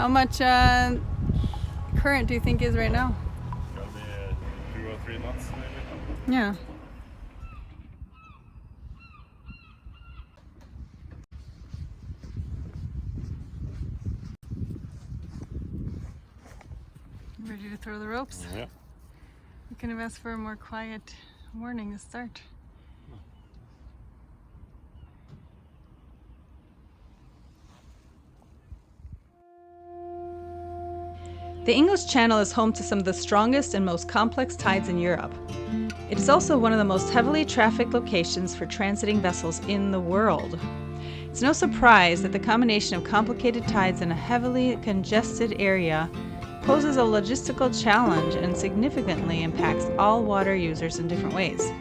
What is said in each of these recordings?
How much current do you think is right now? Gotta be 2 or 3 knots maybe. Yeah. Ready to throw the ropes? Yeah. We can have asked for a more quiet morning to start. The English Channel is home to some of the strongest and most complex tides in Europe. It is also one of the most heavily trafficked locations for transiting vessels in the world. It's no surprise that the combination of complicated tides in a heavily congested area poses a logistical challenge and significantly impacts all water users in different ways.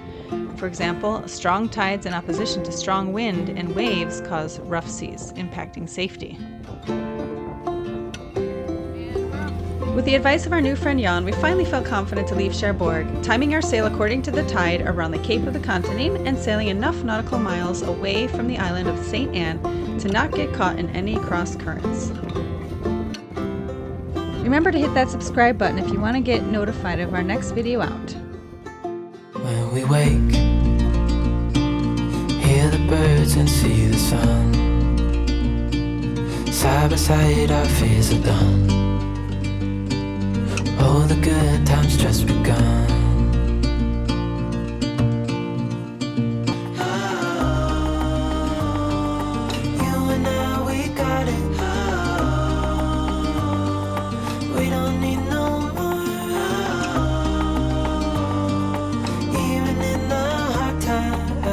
For example, strong tides in opposition to strong wind and waves cause rough seas, impacting safety. With the advice of our new friend Jan, we finally felt confident to leave Cherbourg, timing our sail according to the tide around the Cape of the Contenin and sailing enough nautical miles away from the island of St. Anne to not get caught in any cross currents. Remember to hit that subscribe button if you want to get notified of our next video out. When we wake, hear the birds and see the sun. Side by side our fears are done. All the good times just begun. You and I, we got it. We don't need no more. Even in the hard times,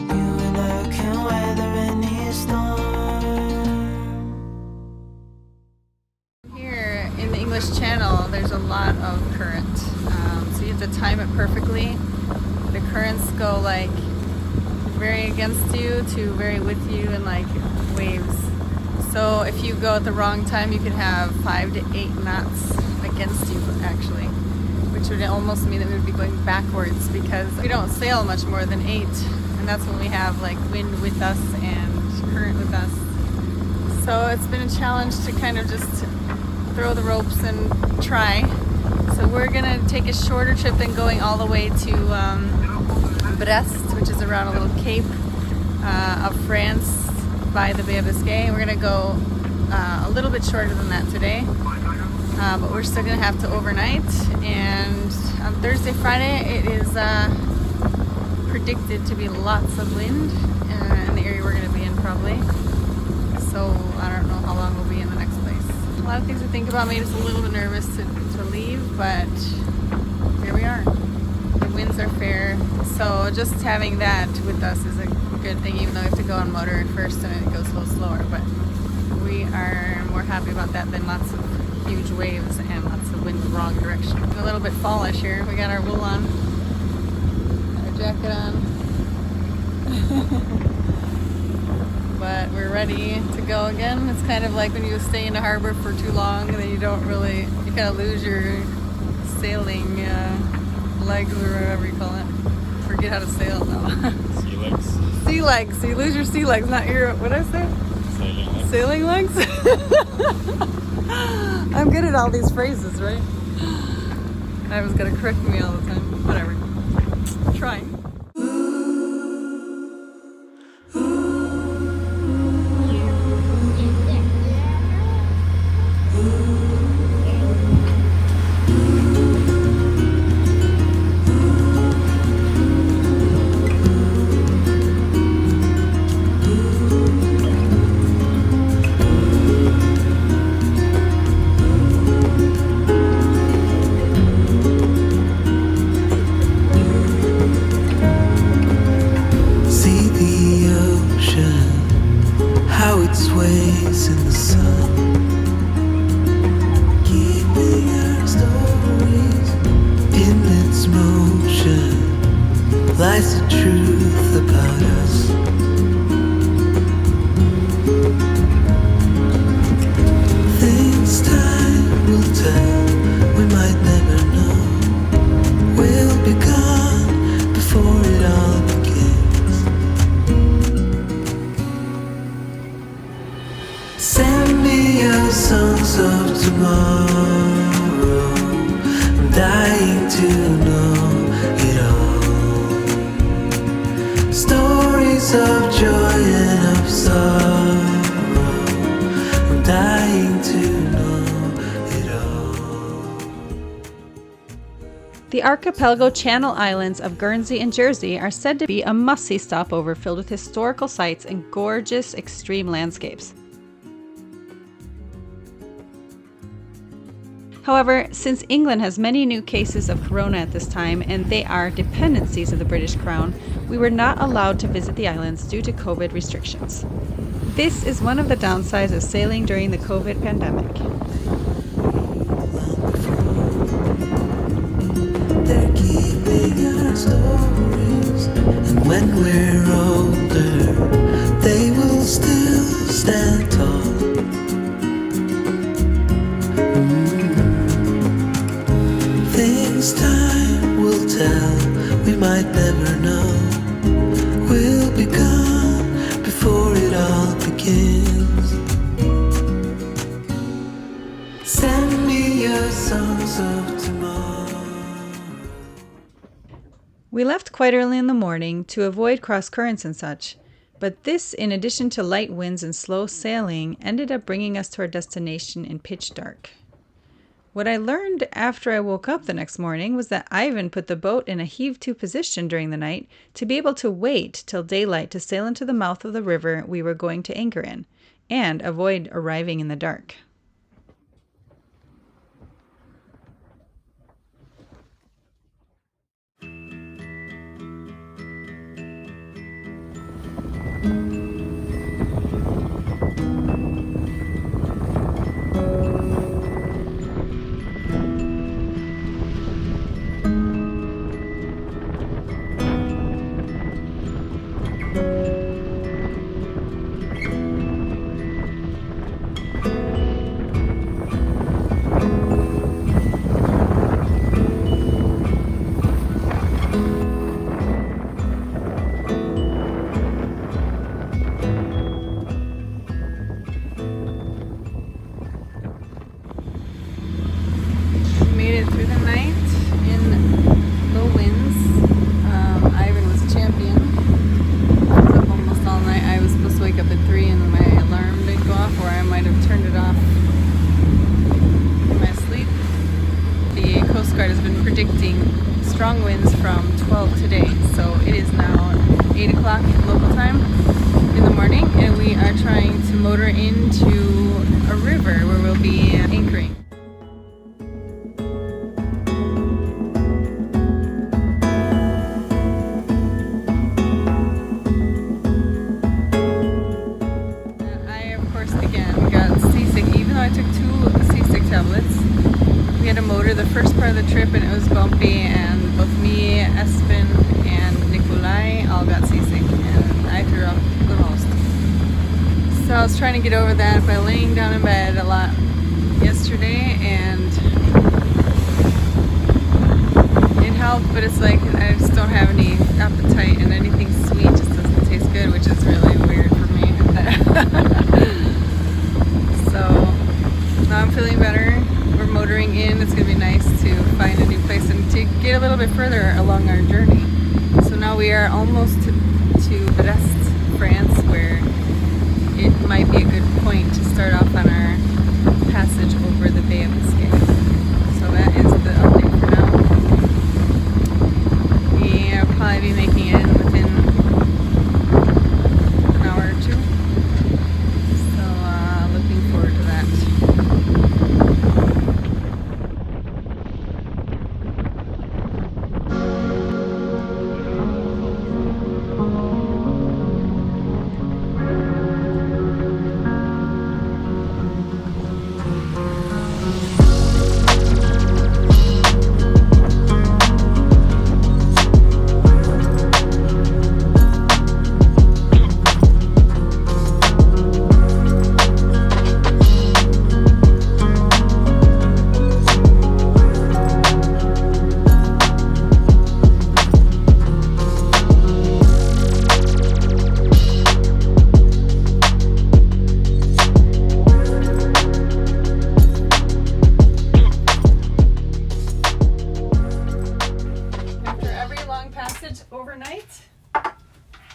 you and I can weather any storm. Channel, there's a lot of current, so you have to time it perfectly. The currents go like very against you to very with you, and like waves. So if you go at the wrong time, you could have 5 to 8 knots against you actually, which would almost mean that we would be going backwards because we don't sail much more than 8, and that's when we have like wind with us and current with us. So it's been a challenge to kind of just throw the ropes and try. So we're gonna take a shorter trip than going all the way to Brest, which is around a little cape of France by the Bay of Biscay. We're gonna go a little bit shorter than that today, but we're still gonna have to overnight. And on Thursday, Friday, it is predicted to be lots of wind in the area we're gonna be in probably. So I don't know how long we'll be in the next place. A lot of things to think about made us a little bit nervous to leave, but here we are. The winds are fair, so just having that with us is a good thing, even though we have to go on motor at first and it goes a little slower, but we are more happy about that than lots of huge waves and lots of wind the wrong direction. A little bit fallish here. We got our wool on, our jacket on. But we're ready to go again. It's kind of like when you stay in a harbor for too long and then you kind of lose your sailing legs or whatever you call it. Forget how to sail now. Sea legs. Sea legs. So you lose your sea legs, not your, what did I say? Sailing legs. Sailing legs? I'm good at all these phrases, right? I was gonna correct me all the time. Whatever. I'm trying. Sways in the sun, keeping our stories in its motion. Lies the truth about us. Things time will tell. We might never know. We'll be gone before it all begins. Send me your tomorrow. I'm dying to know it all. Stories of joy and of sorrow. I'm dying to know it all. The archipelago Channel Islands of Guernsey and Jersey are said to be a must-see stopover filled with historical sites and gorgeous extreme landscapes. However, since England has many new cases of corona at this time and they are dependencies of the British Crown, we were not allowed to visit the islands due to COVID restrictions. This is one of the downsides of sailing during the COVID pandemic. They're keeping our stories, and when we're older, they will still stand tall. Things time will tell, we might never know. We'll be gone before it all begins. Send me your songs of tomorrow. We left quite early in the morning to avoid cross currents and such, but this, in addition to light winds and slow sailing, ended up bringing us to our destination in pitch dark. What I learned after I woke up the next morning was that Ivan put the boat in a heave-to position during the night to be able to wait till daylight to sail into the mouth of the river we were going to anchor in, and avoid arriving in the dark. Strong winds from 12 today, so it is now 8 o'clock local time in the morning, and we are trying to motor into a river where we'll be anchoring. I, of course, again got seasick, even though I took 2 seasick tablets. We had to motor the first part of the trip and it was bumpy, and both me, Espen, and Nikolai all got seasick, and I threw up the most. So I was trying to get over that by laying down in bed a lot yesterday, and it helped, but it's like I just don't have any appetite, and anything sweet just doesn't taste good, which is really weird for me. So now I'm feeling better. We're motoring in. It's going to be nice to find a new place and to get a little bit further along our journey. So now we are almost to Brest, France, where it might be a good point to start off on our passage over the Bay of Biscay. So that is the update for now. We'll probably be making it within an hour or 2. So looking forward to that. village overnight.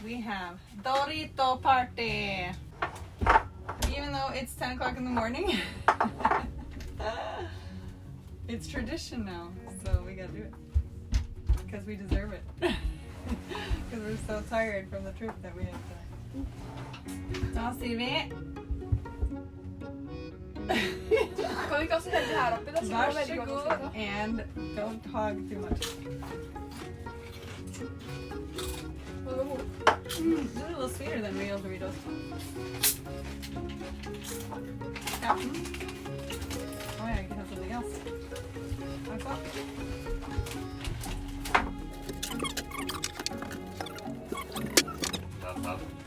We have Dorito party. Even though it's 10 o'clock in the morning, it's tradition now, so we gotta do it. Because we deserve it. Because we're so tired from the trip that we have to. Da sier vi Kan vi ikke også helle det her oppi? Da, så vær blir det så veldig godt å god, sitte. and don't hog too much. This is a little sweeter than real Doritos. Captain? Oh yeah, you can have something else. What's up?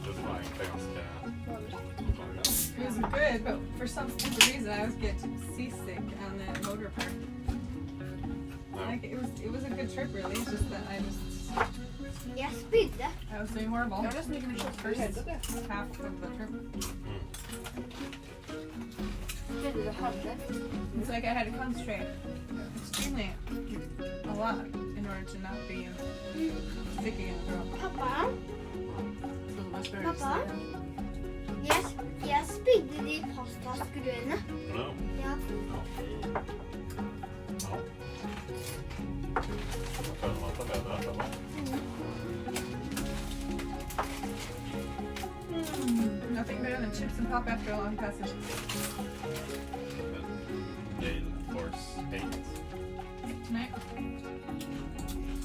Det var egentlig ganske It was good, but for some stupid reason I always get seasick on the motor park. Like it was a good trip really, it's just that Jeg spydde. I was doing horrible. Ja, det er så mye vi kjøper First helt det. half of the trip. Spydde du hadde? It's like I had to concentrate extremely a lot in order to not be sticky in the throat. Pappa, So much better to Papa? stay jeg spydde de pastaskruene. No. Ja. Ja. Da føler man seg bedre etterpå. Nothing better than chips and pop after a long passage. Gale Force 8. Tonight,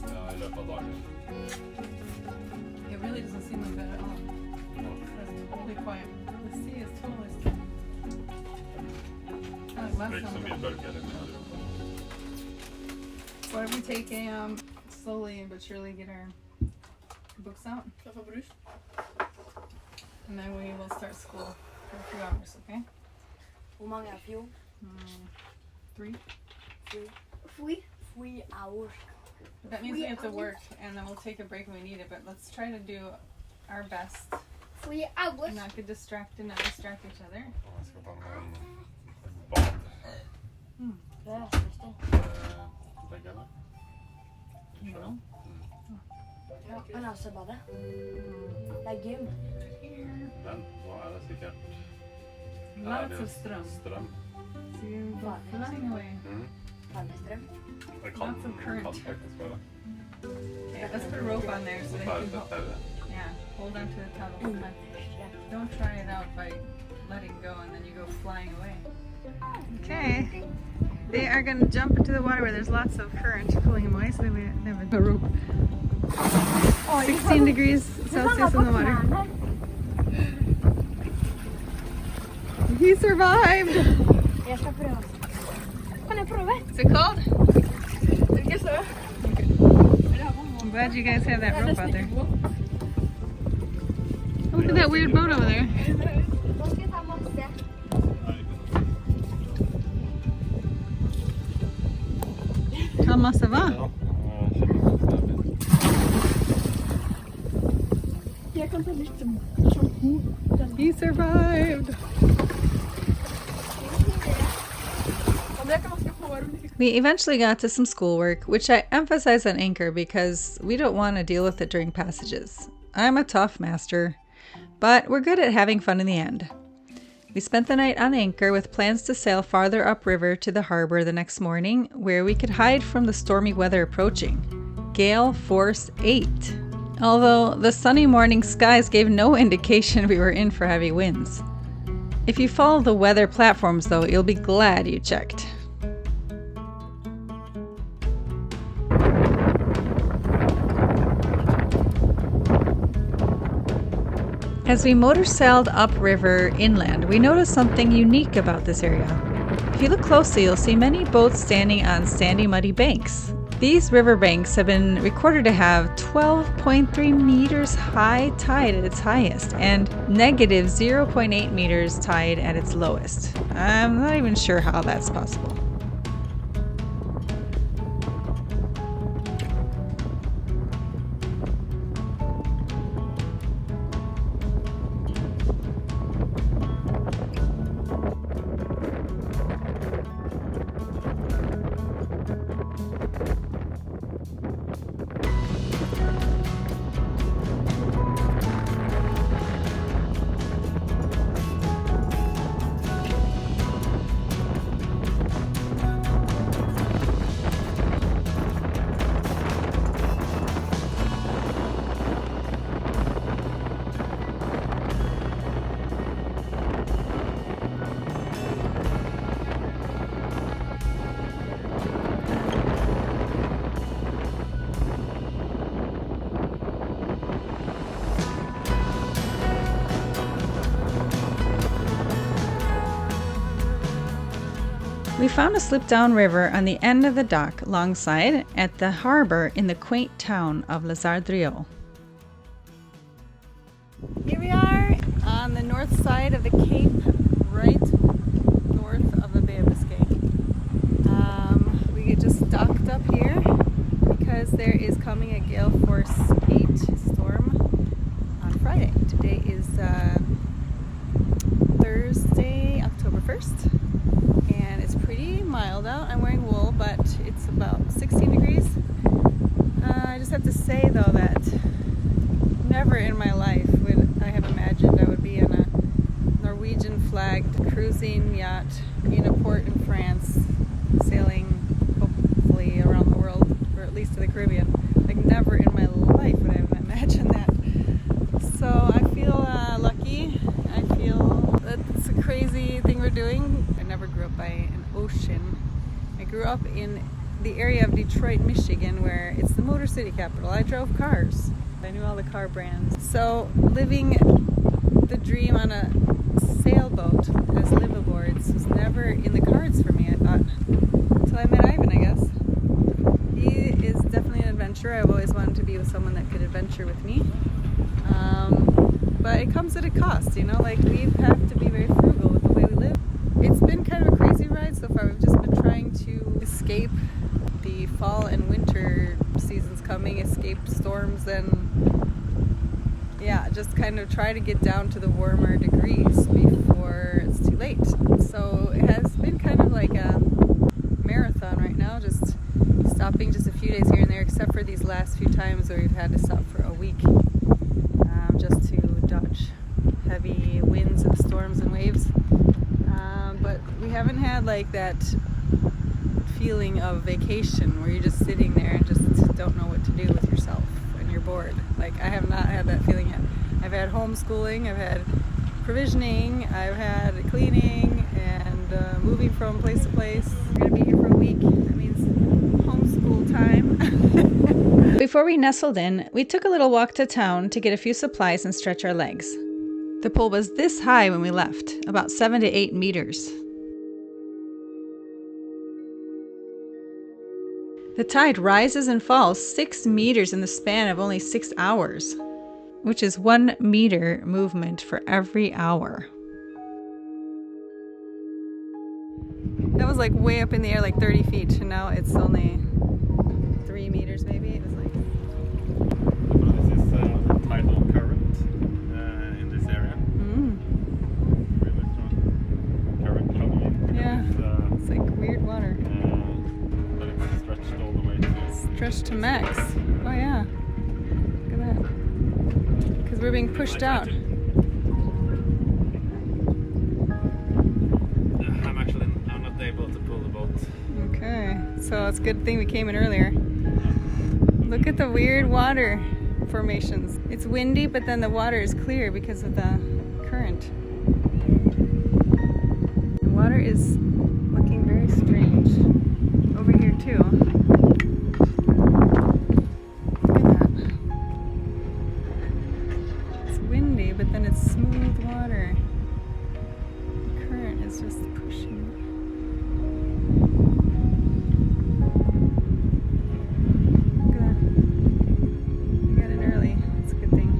Ja, I løpet av dagen. it really doesn't seem like that at all. It's totally quiet. The sea is totally still. I like Det er ikke last så mye time. bølger i det. What if we take a slowly but surely get our books out, Skal jeg få brus? and then we will start school for a few hours, okay? Hvor mange er fjor? 3. Fui. 3 hours. That means we have to work, and then we'll take a break when we need it, but let's try to do our best Fui hours. and not get distracted, not distract each other. Og jeg skal ta med en bad. Det er nesten. Begge, eller? No. Ja, men altså badet. Det er gym. Men nå er det sikkert Lots of strøm. strøm. So you go flying away. Varmestrøm. Det kan Lots of current. faktisk være. Okay, let's put a rope on there so Så they tar can det hold. tauet. Yeah, hold on to the towel the whole time. Don't try it out by letting go and then you go flying away. Okay. They are going to jump into the water where there's lots of current pulling them away, so they have a rope. 16 degrees Celsius in the water. He survived! Jeg skal prøve. Kan jeg prøve? Is it cold? Ikke så. I'm glad you guys have that rope out there. Oh, look at that weird boat over there. Nå skal jeg ta masse. How massa va? Ja, Jeg kan ta litt som He survived! Om jeg kan vaske hår. We eventually got to some schoolwork, which I emphasize on Anchor because we don't want to deal with it during passages. I'm a tough master, but we're good at having fun in the end. We spent the night on Anchor with plans to sail farther upriver to the harbor the next morning, where we could hide from the stormy weather approaching. Gale Force 8. Although the sunny morning skies gave no indication we were in for heavy winds. If you follow the weather platforms though, you'll be glad you checked. As we motor sailed upriver inland, we noticed something unique about this area. If you look closely, you'll see many boats standing on sandy, muddy banks. These riverbanks have been recorded to have 12.3 meters high tide at its highest and negative 0.8 meters tide at its lowest. I'm not even sure how that's possible. We found a slip-down river on the end of the dock alongside at the harbor in the quaint town of Lasadrio. Here we are on the north side of the Cape, right north of the Bay of Biscay. We just docked up here because there is coming a gale force 8 storm on Friday. Today is Thursday, October 1st, and it's pretty mild out. I'm wearing wool, but it's about 16 degrees. I just have to say though that never in my life would I have imagined I would be in a Norwegian flagged cruising yacht in a port in France, sailing hopefully around the world, or at least to the Caribbean. Like never in my life would I have imagined that. So I feel lucky. I feel that it's a crazy thing we're doing. I never grew up by an ocean. I grew up in the area of Detroit, Michigan, where it's the Motor City capital. I drove cars. I knew all the car brands. So living the dream on a sailboat as liveaboards was never in the cards for me, I thought. Until I met Ivan, I guess. He is definitely an adventurer. I've always wanted to be with someone that could adventure with me. But it comes at a cost, you know, like we have to be very frugal with the way we live. It's been kind of a crazy ride so far. We've just been trying to escape the fall and winter seasons coming, escape storms, and yeah, just kind of try to get down to the warmer degrees before it's too late. So it has been kind of like a marathon right now, just stopping just a few days here and there, except for these last few times where we've had to stop for a week just to dodge heavy winds and storms and waves. But we haven't had like that feeling of vacation where you're just sitting there and just don't know what to do with yourself and you're bored. Like I have not had that feeling yet. I've had homeschooling, I've had provisioning, I've had cleaning and moving from place to place. We're gonna be here for a week. That means homeschool time. Before we nestled in, we took a little walk to town to get a few supplies and stretch our legs. The pool was this high when we left, about 7 to 8 meters. The tide rises and falls 6 meters in the span of only 6 hours, which is 1 meter movement for every hour. That was like way up in the air, like 30 feet, and now it's only 3 meters maybe. It was like... This is tidal current in this area. Really strong current coming in. Yeah, it's like weird water. But it's stretched all the way to... Stretched to max. Oh yeah. Look at that. Because we're being pushed out. I'm not able to pull the boat. Okay, so it's a good thing we came in earlier. Look at the weird water formations. It's windy, but then the water is clear because of the current. The water is looking very strange. Over here too. Look at that. It's windy, but then it's smooth water. The current is just pushing. Look at that. We got in early. It's a good thing.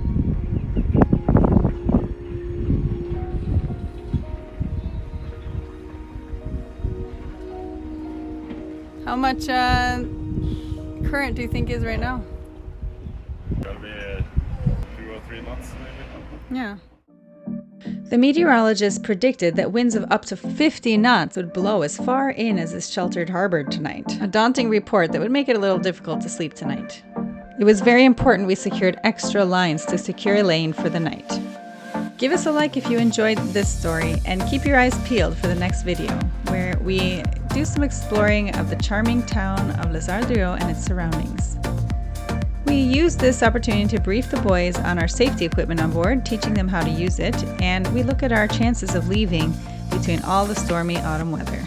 How much current do you think is right now? Gotta be 2 or 3 knots maybe. Yeah. The meteorologist predicted that winds of up to 50 knots would blow as far in as this sheltered harbor tonight. A daunting report that would make it a little difficult to sleep tonight. It was very important we secured extra lines to secure Elaine for the night. Give us a like if you enjoyed this story, and keep your eyes peeled for the next video, where we do some exploring of the charming town of Lasadrio and its surroundings. We used this opportunity to brief the boys on our safety equipment on board, teaching them how to use it, and we look at our chances of leaving between all the stormy autumn weather.